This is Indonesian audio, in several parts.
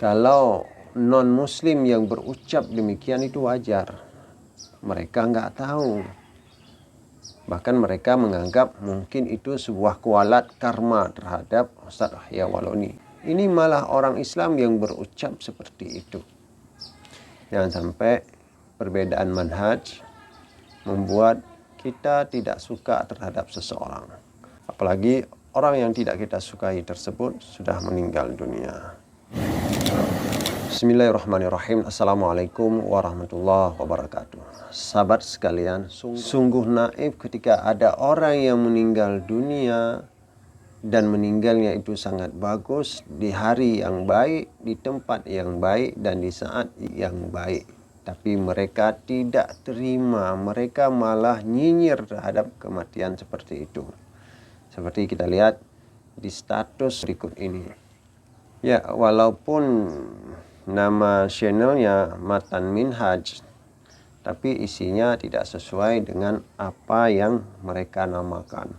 Kalau non-muslim yang berucap demikian itu wajar. Mereka nggak tahu. Bahkan mereka menganggap mungkin itu sebuah kualat karma terhadap Ustadz Yahya Waloni. Ini malah orang Islam yang berucap seperti itu. Jangan sampai perbedaan manhaj membuat kita tidak suka terhadap seseorang. Apalagi orang yang tidak kita sukai tersebut sudah meninggal dunia. Bismillahirrahmanirrahim. Assalamualaikum warahmatullahi wabarakatuh. Sahabat sekalian, sungguh naif ketika ada orang yang meninggal dunia dan meninggalnya itu sangat bagus di hari yang baik, di tempat yang baik dan di saat yang baik. Tapi mereka tidak terima, mereka malah nyinyir terhadap kematian seperti itu. Seperti kita lihat di status berikut ini. Ya, walaupun nama channelnya Matan Minhaj, tapi isinya tidak sesuai dengan apa yang mereka namakan.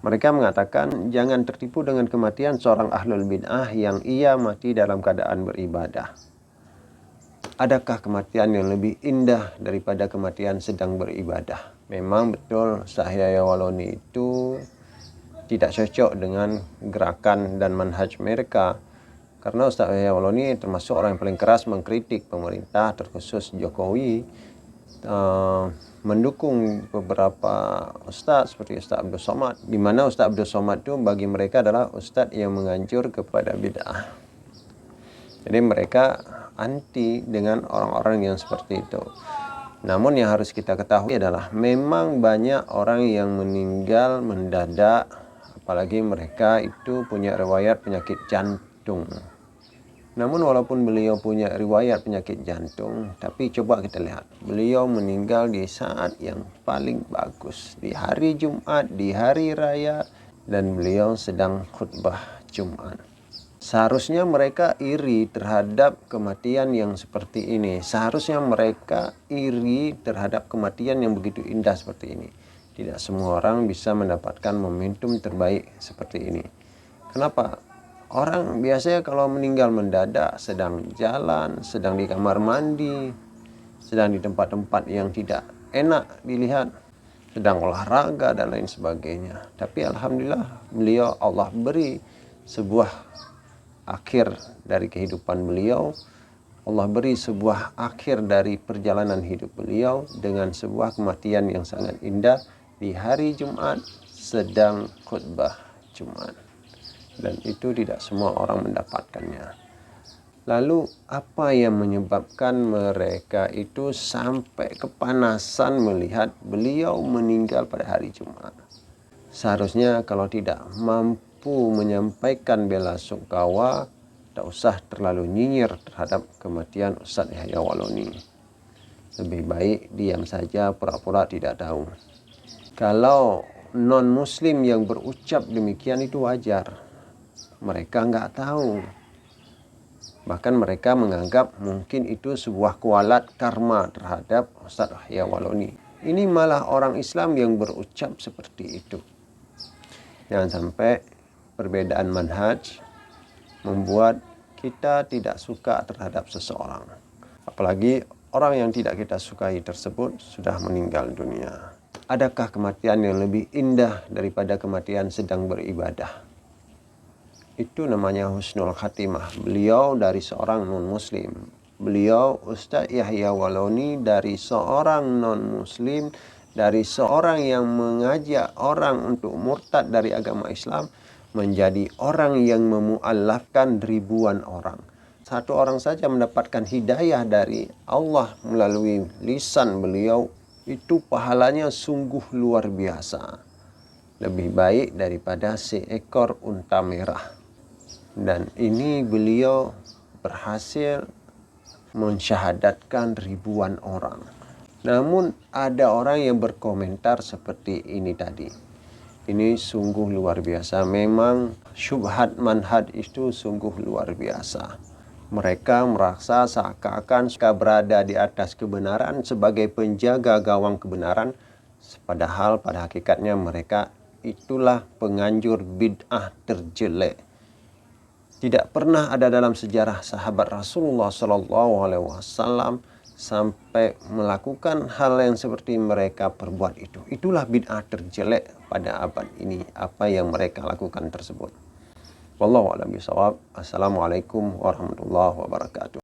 Mereka mengatakan jangan tertipu dengan kematian seorang ahlul bid'ah yang ia mati dalam keadaan beribadah. Adakah kematian yang lebih indah daripada kematian sedang beribadah? Memang betul Ustadz Yahya Waloni itu tidak cocok dengan gerakan dan manhaj mereka. Karena Ustadz Yahya Waloni termasuk orang yang paling keras mengkritik pemerintah, terkhusus Jokowi, mendukung beberapa ustadz seperti Ustadz Abdul Somad, di mana Ustadz Abdul Somad itu bagi mereka adalah ustadz yang menganjur kepada bid'ah. Jadi mereka anti dengan orang-orang yang seperti itu. Namun yang harus kita ketahui adalah memang banyak orang yang meninggal mendadak, apalagi mereka itu punya riwayat penyakit jantung. Namun walaupun beliau punya riwayat penyakit jantung, tapi coba kita lihat, beliau meninggal di saat yang paling bagus, di hari Jumat, di hari raya, dan beliau sedang khutbah Jumat. Seharusnya mereka iri terhadap kematian yang seperti ini. Seharusnya mereka iri terhadap kematian yang begitu indah seperti ini. Tidak semua orang bisa mendapatkan momentum terbaik seperti ini. Kenapa? Orang biasanya kalau meninggal mendadak, sedang jalan, sedang di kamar mandi, sedang di tempat-tempat yang tidak enak dilihat, sedang olahraga dan lain sebagainya. Tapi alhamdulillah beliau Allah beri sebuah akhir dari kehidupan beliau. Allah beri sebuah akhir dari perjalanan hidup beliau dengan sebuah kematian yang sangat indah di hari Jumat sedang khutbah Jumat. Dan itu tidak semua orang mendapatkannya. Lalu apa yang menyebabkan mereka itu sampai kepanasan melihat beliau meninggal pada hari Jumat? Seharusnya kalau tidak mampu menyampaikan bela sungkawa, tidak usah terlalu nyinyir terhadap kematian Ustadz Yahya Waloni. Lebih baik diam saja, pura-pura tidak tahu. Kalau non-muslim yang berucap demikian itu wajar. Mereka nggak tahu. Bahkan mereka menganggap mungkin itu sebuah kualat karma terhadap Ustadz Yahya Waloni. Ini malah orang Islam yang berucap seperti itu. Jangan sampai perbedaan manhaj membuat kita tidak suka terhadap seseorang. Apalagi orang yang tidak kita sukai tersebut sudah meninggal dunia. Adakah kematian yang lebih indah daripada kematian sedang beribadah? Itu namanya husnul khatimah. Beliau dari seorang non-muslim. Beliau Ustadz Yahya Waloni dari seorang non-muslim, dari seorang yang mengajak orang untuk murtad dari agama Islam, menjadi orang yang memu'allafkan ribuan orang. Satu orang saja mendapatkan hidayah dari Allah melalui lisan beliau, itu pahalanya sungguh luar biasa. Lebih baik daripada seekor unta merah. Dan ini beliau berhasil mensyahadatkan ribuan orang. Namun ada orang yang berkomentar seperti ini tadi. Ini sungguh luar biasa. Memang syubhat manhaj itu sungguh luar biasa. Mereka merasa seakan-akan berada di atas kebenaran sebagai penjaga gawang kebenaran. Padahal pada hakikatnya mereka itulah penganjur bid'ah terjelek. Tidak pernah ada dalam sejarah sahabat Rasulullah SAW sampai melakukan hal yang seperti mereka perbuat itu. Itulah bid'ah terjelek pada abad ini, apa yang mereka lakukan tersebut. Wallahu a'lam bishawab. Assalamualaikum warahmatullahi wabarakatuh.